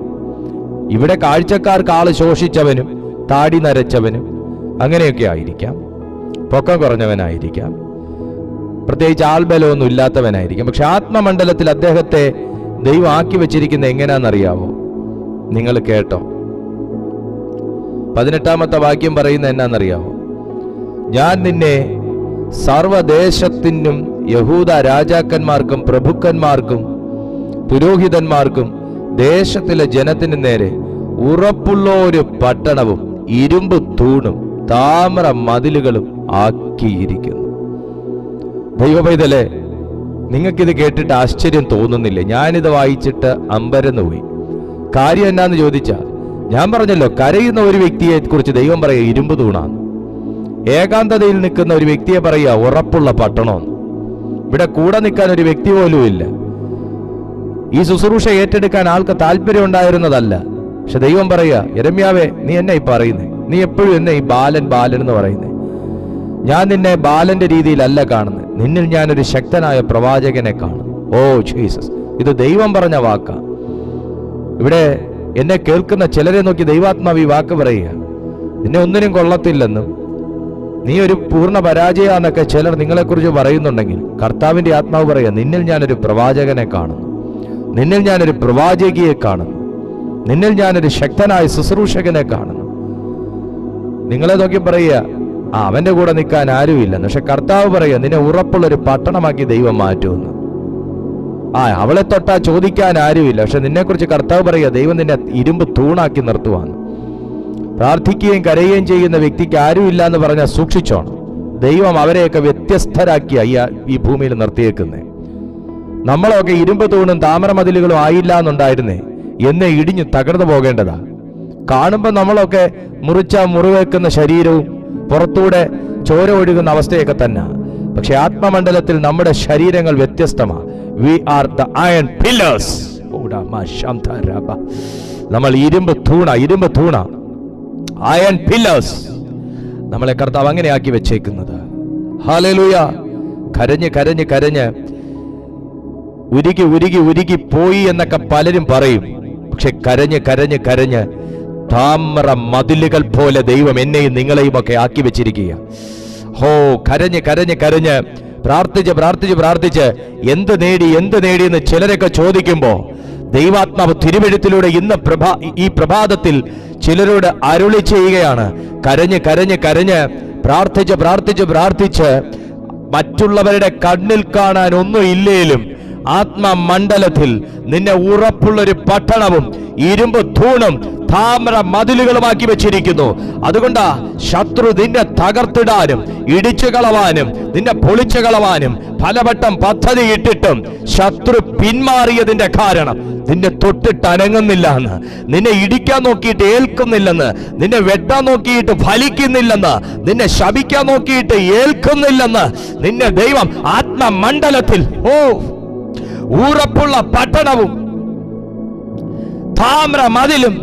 ഇവിടെ കാഴ്ചക്കാർക്ക് ആള് ശോഷിച്ചവനും താടി നരച്ചവനും അങ്ങനെയൊക്കെ ആയിരിക്കാം, പൊക്കം കുറഞ്ഞവനായിരിക്കാം, പ്രത്യേകിച്ച് ആൾബലമൊന്നും ഇല്ലാത്തവനായിരിക്കാം. പക്ഷെ ആത്മമണ്ഡലത്തിൽ അദ്ദേഹത്തെ ദൈവം ആക്കി വെച്ചിരിക്കുന്നത് എങ്ങനെയാണെന്നറിയാവോ? നിങ്ങൾ കേട്ടോ. 18-ാമത്തെ വാക്യം പറയുന്നത് എന്നാന്നറിയാവോ? ഞാൻ നിന്നെ സർവദേശത്തിനും യഹൂദ രാജാക്കന്മാർക്കും പ്രഭുക്കന്മാർക്കും പുരോഹിതന്മാർക്കും ദേശത്തിലെ ജനത്തിന് നേരെ ഉറപ്പുള്ള ഒരു പട്ടണവും ഇരുമ്പ് തൂണും താമ്ര മതിലുകളും ആക്കിയിരിക്കുന്നു. ദൈവപൈതലേ, നിങ്ങൾക്കിത് കേട്ടിട്ട് ആശ്ചര്യം തോന്നുന്നില്ലേ? ഞാനിത് വായിച്ചിട്ട് അമ്പരന്ന് പോയി. കാര്യം എന്നാന്ന് ചോദിച്ചാൽ, ഞാൻ പറഞ്ഞല്ലോ, കരയുന്ന ഒരു വ്യക്തിയെ കുറിച്ച് ദൈവം പറയുക ഇരുമ്പ് തൂണാണ്. ഏകാന്തതയിൽ നിൽക്കുന്ന ഒരു വ്യക്തിയെ പറയുക ഉറപ്പുള്ള പട്ടണമെന്ന്. ഇവിടെ കൂടെ നിൽക്കാൻ ഒരു വ്യക്തി പോലും ഇല്ല. ഈ ശുശ്രൂഷ ഏറ്റെടുക്കാൻ ആൾക്ക് താല്പര്യം ഉണ്ടായിരുന്നതല്ല. പക്ഷെ ദൈവം പറയുക, യിരെമ്യാവേ, നീ എന്നെ ഈ പറയുന്നേ, നീ എപ്പോഴും എന്നെ ഈ ബാലൻ എന്ന് പറയുന്നേ. ഞാൻ നിന്നെ ബാലന്റെ രീതിയിലല്ല കാണുന്നത്, നിന്നിൽ ഞാനൊരു ശക്തനായ പ്രവാചകനെ കാണുന്നു. ഓ ജീസസ്, ഇത് ദൈവം പറഞ്ഞ വാക്കാ. ഇവിടെ എന്നെ കേൾക്കുന്ന ചിലരെ നോക്കി ദൈവാത്മാവ് ഈ വാക്ക് പറയുക, നിന്നെ ഒന്നിനും കൊള്ളത്തില്ലെന്നും നീ ഒരു പൂർണ്ണ പരാജയാന്നൊക്കെ ചിലർ നിങ്ങളെക്കുറിച്ച് പറയുന്നുണ്ടെങ്കിൽ, കർത്താവിന്റെ ആത്മാവ് പറയുക, നിന്നിൽ ഞാനൊരു പ്രവാചകനെ കാണുന്നു, നിന്നിൽ ഞാനൊരു പ്രവാചകിയെ കാണുന്നു, നിന്നിൽ ഞാനൊരു ശക്തനായ ശുശ്രൂഷകനെ കാണുന്നു. നിങ്ങളെ നോക്കി പറയുക, അവന്റെ കൂടെ നിൽക്കാൻ ആരുമില്ലെന്ന്. പക്ഷെ കർത്താവ് പറയുക, നിന്നെ ഉറപ്പുള്ളൊരു പട്ടണമാക്കി ദൈവം മാറ്റുമെന്ന്. അവളെ തൊട്ടാ ചോദിക്കാൻ ആരുമില്ല. പക്ഷെ നിന്നെക്കുറിച്ച് കർത്താവ് പറയുക, ദൈവം നിന്നെ ഇരുമ്പ് തൂണാക്കി നിർത്തുവാണ്. പ്രാർത്ഥിക്കുകയും കരയുകയും ചെയ്യുന്ന വ്യക്തിക്ക് ആരുമില്ല എന്ന് പറഞ്ഞാൽ സൂക്ഷിച്ചോണം. ദൈവം അവരെയൊക്കെ വ്യത്യസ്തരാക്കിയ ഈ ഭൂമിയിൽ നിർത്തിയേക്കുന്നേ. നമ്മളൊക്കെ ഇരുമ്പ് തൂണും താമരമതിലുകളും ആയില്ല എന്നുണ്ടായിരുന്നേ, എന്നെ ഇടിഞ്ഞു തകർന്നു പോകേണ്ടതാ. കാണുമ്പോൾ നമ്മളൊക്കെ മുറിവേക്കുന്ന ശരീരവും പുറത്തൂടെ ചോര ഒഴുകുന്ന അവസ്ഥയൊക്കെ തന്നെ. പക്ഷെ ആത്മമണ്ഡലത്തിൽ നമ്മുടെ ശരീരങ്ങൾ വ്യത്യസ്തമാണ്. We are the iron pillars. നമ്മൾ ഇരുമ്പ് തൂണ, അയൺ പില്ലേഴ്സ്. നമ്മളെ കർത്താവ് അങ്ങനെയാക്കി വെച്ചേക്കുന്നത്. ഹല്ലേലൂയ. കരഞ്ഞ് ഉരുകി പോയി എന്നൊക്കെ പലരും പറയും. പക്ഷെ കരഞ്ഞ് താമ്ര മതിലുകൾ പോലെ ദൈവം എന്നെയും നിങ്ങളെയും ഒക്കെ ആക്കി വെച്ചിരിക്കുക. കരഞ്ഞ് പ്രാർത്ഥിച്ച് എന്ത് നേടി എന്ന് ചിലരൊക്കെ ചോദിക്കുമ്പോ, ദൈവാത്മാവ് തിരുവെഴുത്തിലൂടെ ഇന്ന് ഈ പ്രഭാതത്തിൽ ചിലരോട് അരുളി ചെയ്യുകയാണ്. കരഞ്ഞ് പ്രാർത്ഥിച്ച് മറ്റുള്ളവരുടെ കണ്ണിൽ കാണാൻ ഒന്നും ഇല്ലേലും ആത്മമണ്ഡലത്തിൽ നിന്നെ ഉറപ്പുള്ളൊരു പട്ടണവും ഇരുമ്പ് തൂണും താമ്ര മതിലുകളുമാക്കി വെച്ചിരിക്കുന്നു. അതുകൊണ്ടാ ശത്രു നിന്നെ തകർത്തിടാനും ഇടിച്ചു കളവാനും നിന്നെ പൊളിച്ചു കളവാനും പലവട്ടം പദ്ധതി ഇട്ടിട്ടും ശത്രു പിന്മാറിയതിന്റെ കാരണം നിന്നെ തൊട്ടിട്ട് അനങ്ങുന്നില്ല എന്ന്, നിന്നെ ഇടിക്കാൻ നോക്കിയിട്ട് ഏൽക്കുന്നില്ലെന്ന്, നിന്നെ വെട്ടാൻ നോക്കിയിട്ട് ഫലിക്കുന്നില്ലെന്ന്, നിന്നെ ശപിക്കാൻ നോക്കിയിട്ട് ഏൽക്കുന്നില്ലെന്ന് നിന്നെ ദൈവം ആത്മമണ്ഡലത്തിൽ ഉറപ്പുള്ള പട്ടണവും താമ്ര മതിലും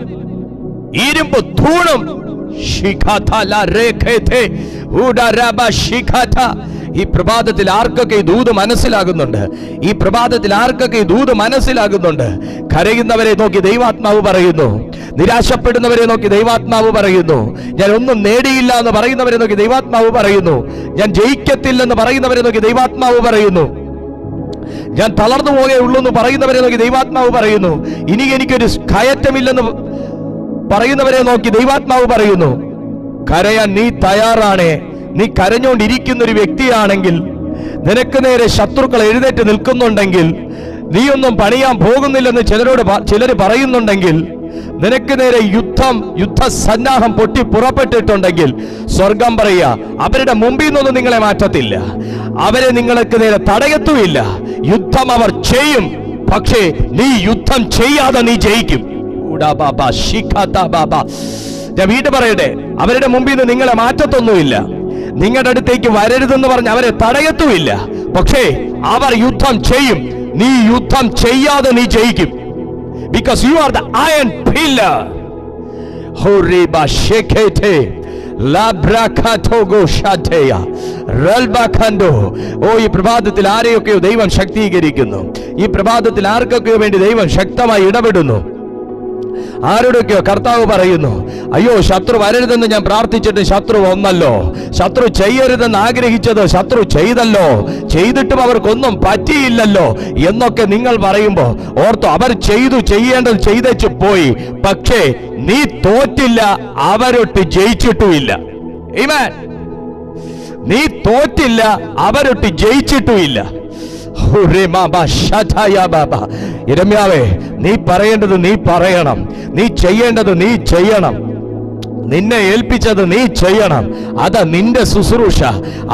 ഇരുമ്പ് തൂണും ഈ പ്രഭാതത്തിൽ ആർക്കൊക്കെ ഈ ദൂത് മനസ്സിലാകുന്നുണ്ട്? ഈ പ്രഭാതത്തിൽ ആർക്കൊക്കെ ഈ ദൂത് മനസ്സിലാകുന്നുണ്ട്? കരയുന്നവരെ നോക്കി ദൈവാത്മാവ് പറയുന്നു, നിരാശപ്പെടുന്നവരെ നോക്കി ദൈവാത്മാവ് പറയുന്നു, ഞാൻ ഒന്നും നേടിയില്ല എന്ന് പറയുന്നവരെ നോക്കി ദൈവാത്മാവ് പറയുന്നു, ഞാൻ ജയിക്കത്തില്ലെന്ന് പറയുന്നവരെ നോക്കി ദൈവാത്മാവ് പറയുന്നു, ഞാൻ തളർന്നു പോകേയുള്ളൂ എന്ന് പറയുന്നവരെ നോക്കി ദൈവാത്മാവ് പറയുന്നു, ഇനി എനിക്കൊരു കയറ്റമില്ലെന്ന് പറയുന്നവരെ നോക്കി ദൈവാത്മാവ് പറയുന്നു, കരയാൻ നീ തയ്യാറാണേ. നീ കരഞ്ഞുകൊണ്ടിരിക്കുന്ന ഒരു വ്യക്തിയാണെങ്കിൽ, നിനക്ക് നേരെ ശത്രുക്കൾ എഴുന്നേറ്റ് നിൽക്കുന്നുണ്ടെങ്കിൽ, നീയൊന്നും പണിയാൻ പോകുന്നില്ലെന്ന് ചിലർ പറയുന്നുണ്ടെങ്കിൽ, നിനക്ക് നേരെ യുദ്ധസന്നാഹം പൊട്ടി പുറപ്പെട്ടിട്ടുണ്ടെങ്കിൽ, സ്വർഗം പറയുക, അവരുടെ മുമ്പിൽ നിന്നൊന്നും നിങ്ങളെ മാറ്റത്തില്ല, അവരെ നിങ്ങൾക്ക് നേരെ തടയത്തുമില്ല. യുദ്ധം അവർ ചെയ്യും, പക്ഷേ നീ യുദ്ധം ചെയ്യാതെ നീ ജയിക്കും. ഞാൻ വീണ്ടും പറയട്ടെ, അവരുടെ മുമ്പിൽ നിന്ന് നിങ്ങളെ മാറ്റത്തൊന്നുമില്ല, നിങ്ങളുടെ അടുത്തേക്ക് വരരുതെന്ന് പറഞ്ഞ് അവരെ തടയത്തുമില്ല, പക്ഷേ അവർ യുദ്ധം ചെയ്യും. നീ യുദ്ധം ചെയ്യാതെ നീ ജയിക്കും. Because you are the iron pillar. Horiba shekete labrakato shateya ralbakando. ഓ, ഈ പ്രഭാതത്തിൽ ആരെയൊക്കെയോ ദൈവം ശക്തീകരിക്കുന്നു. ഈ പ്രഭാതത്തിൽ ആർക്കൊക്കെയോ വേണ്ടി ദൈവം ശക്തമായി ഇടപെടുന്നു. ആരോടൊക്കെയോ കർത്താവ് പറയുന്നു, അയ്യോ, ശത്രു വരരുതെന്ന് ഞാൻ പ്രാർത്ഥിച്ചിട്ട് ശത്രു വന്നല്ലോ, ശത്രു ചെയ്യരുതെന്ന് ആഗ്രഹിച്ചത് ശത്രു ചെയ്തല്ലോ, ചെയ്തിട്ടും അവർക്കൊന്നും പറ്റിയില്ലല്ലോ എന്നൊക്കെ നിങ്ങൾ പറയുമ്പോ ഓർത്തോ, അവർ ചെയ്യേണ്ടത് ചെയ്തേച്ചു പോയി, പക്ഷേ നീ തോറ്റില്ല, അവരൊട്ട് ജയിച്ചിട്ടുമില്ല. ആമേൻ. നീ തോറ്റില്ല, അവരൊട്ട് ജയിച്ചിട്ടുമില്ല. യിരെമ്യാവേ, നീ പറയേണ്ടത് നീ പറയണം, നീ ചെയ്യേണ്ടത് നീ ചെയ്യണം, നിന്നെ ഏൽപ്പിച്ചത് നീ ചെയ്യണം. അതാ നിന്റെ ശുശ്രൂഷ.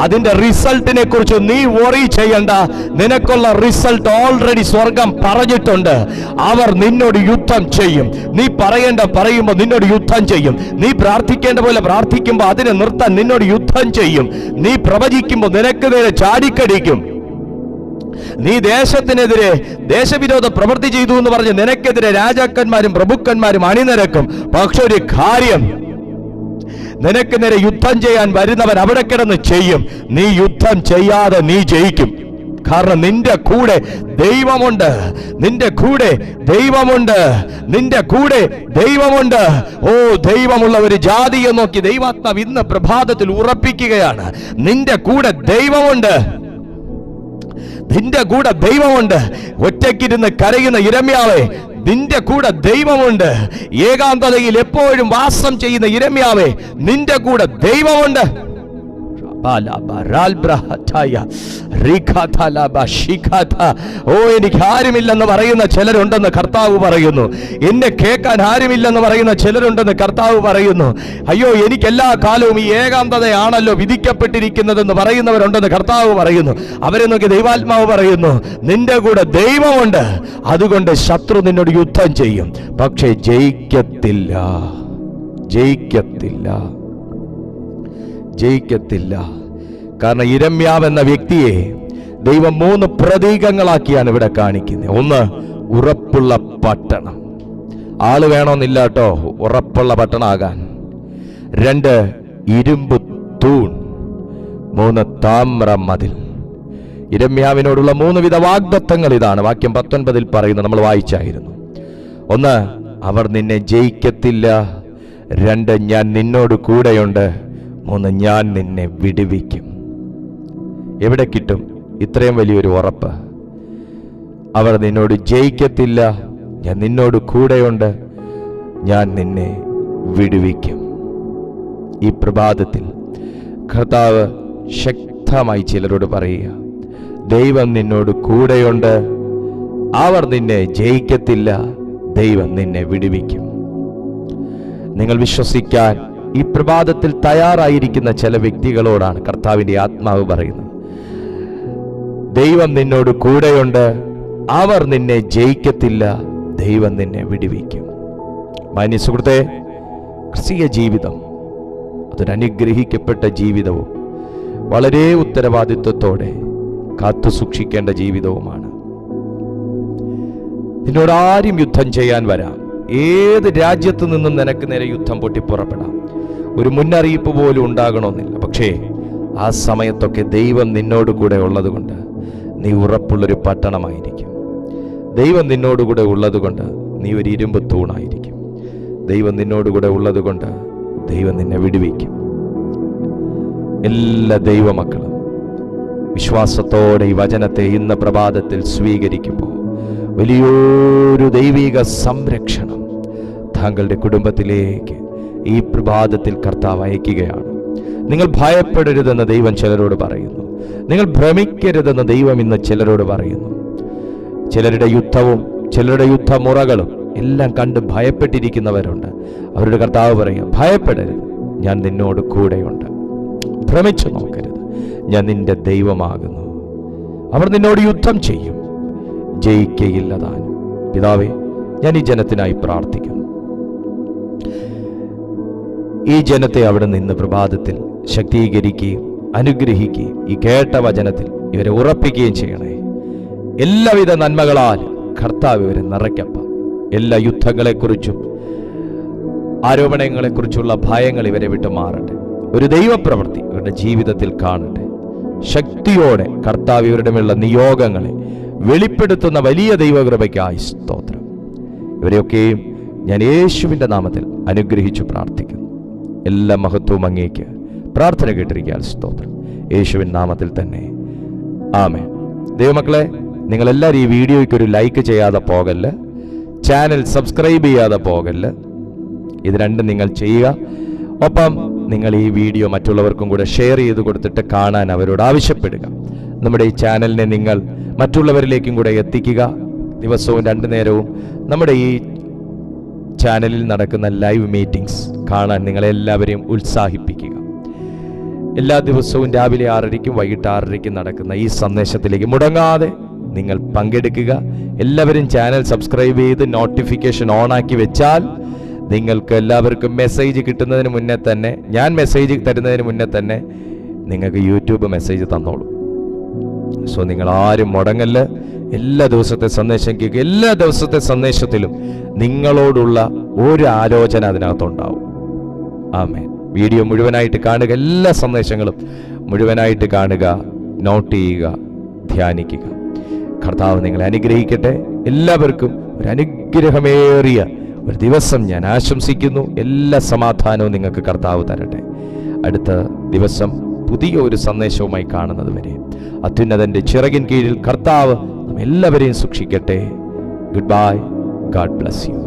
അതിന്റെ റിസൾട്ടിനെ കുറിച്ച് നീ വറി ചെയ്യണ്ട. നിനക്കുള്ള റിസൾട്ട് ഓൾറെഡി സ്വർഗം പറഞ്ഞിട്ടുണ്ട്. അവർ നിന്നോട് യുദ്ധം ചെയ്യും. നീ പറയുമ്പോൾ നിന്നോട് യുദ്ധം ചെയ്യും. നീ പ്രാർത്ഥിക്കേണ്ട പോലെ പ്രാർത്ഥിക്കുമ്പോൾ അതിനെ നിർത്താൻ നിന്നോട് യുദ്ധം ചെയ്യും. നീ പ്രവചിക്കുമ്പോൾ നിനക്ക് നേരെ ചാടിക്കടിക്കും. നീ ദേശത്തിനെതിരെ ദേശവിരോധ പ്രവൃത്തി ചെയ്തു എന്ന് പറഞ്ഞ് നിനക്കെതിരെ രാജാക്കന്മാരും പ്രഭുക്കന്മാരും അണിനിരക്കും. പക്ഷെ ഒരു കാര്യം, നിനക്ക് നേരെ യുദ്ധം ചെയ്യാൻ വരുന്നവൻ അവിടെ കിടന്ന് ചെയ്യും. നീ യുദ്ധം ചെയ്യാതെ നീ ജയിക്കും. കാരണം നിന്റെ കൂടെ ദൈവമുണ്ട്, നിന്റെ കൂടെ ദൈവമുണ്ട്, നിന്റെ കൂടെ ദൈവമുണ്ട്. ഓ, ദൈവമുള്ള ഒരു ജാതിയെ നോക്കി ദൈവാത്മാവ് ഇന്ന് പ്രഭാതത്തിൽ ഉറപ്പിക്കുകയാണ്, നിന്റെ കൂടെ ദൈവമുണ്ട്, നിന്റെ കൂടെ ദൈവമുണ്ട്. ഒറ്റയ്ക്കിരുന്ന് കരയുന്ന യിരെമ്യാവേ, നിന്റെ കൂടെ ദൈവമുണ്ട്. ഏകാന്തതയിൽ എപ്പോഴും വാസം ചെയ്യുന്ന യിരെമ്യാവേ, നിന്റെ കൂടെ ദൈവമുണ്ട്. ഓ, എനിക്ക് ആരുമില്ലെന്ന് പറയുന്ന ചിലരുണ്ടെന്ന് കർത്താവ് പറയുന്നു. എന്നെ കേൾക്കാൻ ആരുമില്ലെന്ന് പറയുന്ന ചിലരുണ്ടെന്ന് കർത്താവ് പറയുന്നു. അയ്യോ, എനിക്ക് എല്ലാ കാലവും ഈ ഏകാന്തതയാണല്ലോ വിധിക്കപ്പെട്ടിരിക്കുന്നതെന്ന് പറയുന്നവരുണ്ടെന്ന് കർത്താവ് പറയുന്നു. അവരെ നോക്കി ദൈവാത്മാവ് പറയുന്നു, നിന്റെ കൂടെ ദൈവമുണ്ട്. അതുകൊണ്ട് ശത്രു നിന്നോട് യുദ്ധം ചെയ്യും, പക്ഷേ ജയിക്കത്തില്ല, ജയിക്കത്തില്ല, ജയിക്കത്തില്ല. കാരണം യിരെമ്യാവ് എന്ന വ്യക്തിയെ ദൈവം 3 പ്രതീകങ്ങളാക്കിയാണ് ഇവിടെ കാണിക്കുന്നത്. ഒന്ന്, ഉറപ്പുള്ള പട്ടണം. ആള് വേണമെന്നില്ല കേട്ടോ ഉറപ്പുള്ള പട്ടണമാകാൻ. 2, ഇരുമ്പ് തൂൺ. 3, താമ്ര മതിൽ. യിരെമ്യാവിനോടുള്ള 3 വിധ വാഗ്ദത്തങ്ങൾ ഇതാണ്. വാക്യം 19 പറയുന്നത് നമ്മൾ വായിച്ചായിരുന്നു. 1, അവർ നിന്നെ ജയിക്കത്തില്ല. 2, ഞാൻ നിന്നോട് കൂടെയുണ്ട്. 3, ഞാൻ നിന്നെ വിടുവിക്കും. എവിടെ കിട്ടും ഇത്രയും വലിയൊരു ഉറപ്പ്? അവർ നിന്നോട് ജയിക്കത്തില്ല, ഞാൻ നിന്നോട് കൂടെയുണ്ട്, ഞാൻ നിന്നെ വിടുവിക്കും. ഈ പ്രഭാതത്തിൽ കർത്താവ് ശക്തമായി ചിലരോട് പറയുക, ദൈവം നിന്നോട് കൂടെയുണ്ട്, അവർ നിന്നെ ജയിക്കത്തില്ല, ദൈവം നിന്നെ വിടുവിക്കും. നിങ്ങൾ വിശ്വസിക്കാൻ ഈ പ്രഭാതത്തിൽ തയ്യാറായിരിക്കുന്ന ചില വ്യക്തികളോടാണ് കർത്താവിന്റെ ആത്മാവ് പറയുന്നത്, ദൈവം നിന്നോട് കൂടെയുണ്ട്, അവർ നിന്നെ ജയിക്കത്തില്ല, ദൈവം നിന്നെ വിടുവിക്കും. മാന്യ സുഹൃത്തേ, ക്രിസ്തീയ ജീവിതം അതൊരനുഗ്രഹിക്കപ്പെട്ട ജീവിതവും വളരെ ഉത്തരവാദിത്വത്തോടെ കാത്തു സൂക്ഷിക്കേണ്ട ജീവിതവുമാണ്. നിന്നോട് ആരും യുദ്ധം ചെയ്യാൻ വരാം. ഏത് രാജ്യത്തു നിന്നും നിനക്ക് നേരെ യുദ്ധം പൊട്ടി പുറപ്പെടാം. ഒരു മുന്നറിയിപ്പ് പോലും ഉണ്ടാകണമെന്നില്ല. പക്ഷേ ആ സമയത്തൊക്കെ ദൈവം നിന്നോട് കൂടെ ഉള്ളതുകൊണ്ട് നീ ഉറപ്പുള്ളൊരു പട്ടണമായിരിക്കും. ദൈവം നിന്നോടുകൂടെ ഉള്ളതുകൊണ്ട് നീ ഒരു ഇരുമ്പ് തൂണായിരിക്കും. ദൈവം നിന്നോടുകൂടെ ഉള്ളതുകൊണ്ട് ദൈവം നിന്നെ വിടുവിക്കും. എല്ലാ ദൈവമക്കളും വിശ്വാസത്തോടെ ഈ വചനത്തെ ഇന്ന് പ്രഭാതത്തിൽ സ്വീകരിക്കുമ്പോൾ വലിയൊരു ദൈവിക സംരക്ഷണം താങ്കളുടെ കുടുംബത്തിലേക്ക് ഈ പ്രഭാതത്തിൽ കർത്താവ് അയക്കുകയാണ്. നിങ്ങൾ ഭയപ്പെടരുതെന്ന് ദൈവം ചിലരോട് പറയുന്നു. നിങ്ങൾ ഭ്രമിക്കരുതെന്ന് ദൈവം ഇന്ന് ചിലരോട് പറയുന്നു. ചിലരുടെ യുദ്ധവും ചിലരുടെ യുദ്ധമുറകളും എല്ലാം കണ്ട് ഭയപ്പെട്ടിരിക്കുന്നവരുണ്ട്. അവരുടെ കർത്താവ് പറയുക, ഭയപ്പെടരുത്, ഞാൻ നിന്നോട് കൂടെയുണ്ട്. ഭ്രമിച്ചു നോക്കരുത്, ഞാൻ നിന്റെ ദൈവമാകുന്നു. അവർ നിന്നോട് യുദ്ധം ചെയ്യും, ജയിക്കയില്ല താനും. പിതാവേ, ഞാൻ ഈ ജനത്തിനായി പ്രാർത്ഥിക്കുന്നു. ഈ ജനത്തെ അവിടെ നിന്ന് പ്രഭാതത്തിൽ ശക്തീകരിക്കുകയും അനുഗ്രഹിക്കുകയും ഈ കേട്ട വചനത്തിൽ ഇവരെ ഉറപ്പിക്കുകയും ചെയ്യണേ. എല്ലാവിധ നന്മകളാൽ കർത്താവ് ഇവരെ നിറയ്ക്കപ്പ. എല്ലാ യുദ്ധങ്ങളെക്കുറിച്ചും ആരോപണങ്ങളെക്കുറിച്ചുള്ള ഭയങ്ങൾ ഇവരെ വിട്ട് മാറട്ടെ. ഒരു ദൈവപ്രവൃത്തി ഇവരുടെ ജീവിതത്തിൽ കാണട്ടെ. ശക്തിയോടെ കർത്താവ് ഇവരുടെ മേലുള്ള നിയോഗങ്ങളെ വെളിപ്പെടുത്തുന്ന വലിയ ദൈവകൃപയ്ക്കായി സ്തോത്രം. ഇവരെയൊക്കെയും ഞാൻ യേശുവിൻ്റെ നാമത്തിൽ അനുഗ്രഹിച്ചു പ്രാർത്ഥിക്കുന്നു. എല്ലാ മഹത്വവും അങ്ങേക്ക്. പ്രാർത്ഥന കേട്ടിരിക്കാൻ സ്തോത്രം. യേശുവിൻ നാമത്തിൽ തന്നെ ആമേൻ. ദൈവമക്കളെ, നിങ്ങളെല്ലാവരും ഈ വീഡിയോയ്ക്ക് ഒരു ലൈക്ക് ചെയ്യാതെ പോകല്ല, ചാനൽ സബ്സ്ക്രൈബ് ചെയ്യാതെ പോകല്ല. ഇത് രണ്ടും നിങ്ങൾ ചെയ്യുക. ഒപ്പം നിങ്ങൾ ഈ വീഡിയോ മറ്റുള്ളവർക്കും കൂടെ ഷെയർ ചെയ്ത് കൊടുത്തിട്ട് കാണാൻ അവരോട് ആവശ്യപ്പെടുക. നമ്മുടെ ഈ ചാനലിനെ നിങ്ങൾ മറ്റുള്ളവരിലേക്കും കൂടെ എത്തിക്കുക. ദിവസവും 2 നേരവും നമ്മുടെ ഈ ചാനലിൽ നടക്കുന്ന ലൈവ് മീറ്റിംഗ്സ് കാണാൻ നിങ്ങളെല്ലാവരെയും ഉത്സാഹിപ്പിക്കുക. എല്ലാ ദിവസവും രാവിലെ 6:30 വൈകിട്ട് 6:30 നടക്കുന്ന ഈ സന്ദേശത്തിലേക്ക് മുടങ്ങാതെ നിങ്ങൾ പങ്കെടുക്കുക. എല്ലാവരും ചാനൽ സബ്സ്ക്രൈബ് ചെയ്ത് നോട്ടിഫിക്കേഷൻ ഓണാക്കി വെച്ചാൽ നിങ്ങൾക്ക് എല്ലാവർക്കും മെസ്സേജ് കിട്ടുന്നതിന് മുന്നേ തന്നെ, ഞാൻ മെസ്സേജ് തരുന്നതിന് മുന്നേ തന്നെ നിങ്ങൾക്ക് യൂട്യൂബ് മെസ്സേജ് തന്നോളൂ. സോ നിങ്ങൾ ആരും മുടങ്ങല്ല. എല്ലാ ദിവസത്തെ സന്ദേശം കേൾക്കുക. എല്ലാ ദിവസത്തെ സന്ദേശത്തിലും നിങ്ങളോടുള്ള ഒരു ആലോചന അതിനകത്തുണ്ടാവും. ആമേൻ. വീഡിയോ മുഴുവനായിട്ട് കാണുക. എല്ലാ സന്ദേശങ്ങളും മുഴുവനായിട്ട് കാണുക, നോട്ട് ചെയ്യുക, ധ്യാനിക്കുക. കർത്താവ് നിങ്ങളെ അനുഗ്രഹിക്കട്ടെ. എല്ലാവർക്കും ഒരു അനുഗ്രഹമേറിയ ഒരു ദിവസം ഞാൻ ആശംസിക്കുന്നു. എല്ലാ സമാധാനവും നിങ്ങൾക്ക് കർത്താവ് തരട്ടെ. അടുത്ത ദിവസം പുതിയ ഒരു സന്ദേശവുമായി കാണുന്നത് വരെ അത്യുന്നതന്റെ ചിറകിൻ കീഴിൽ കർത്താവ് എല്ലാവരെയും സൂക്ഷിക്കട്ടെ. Good bye. God bless U.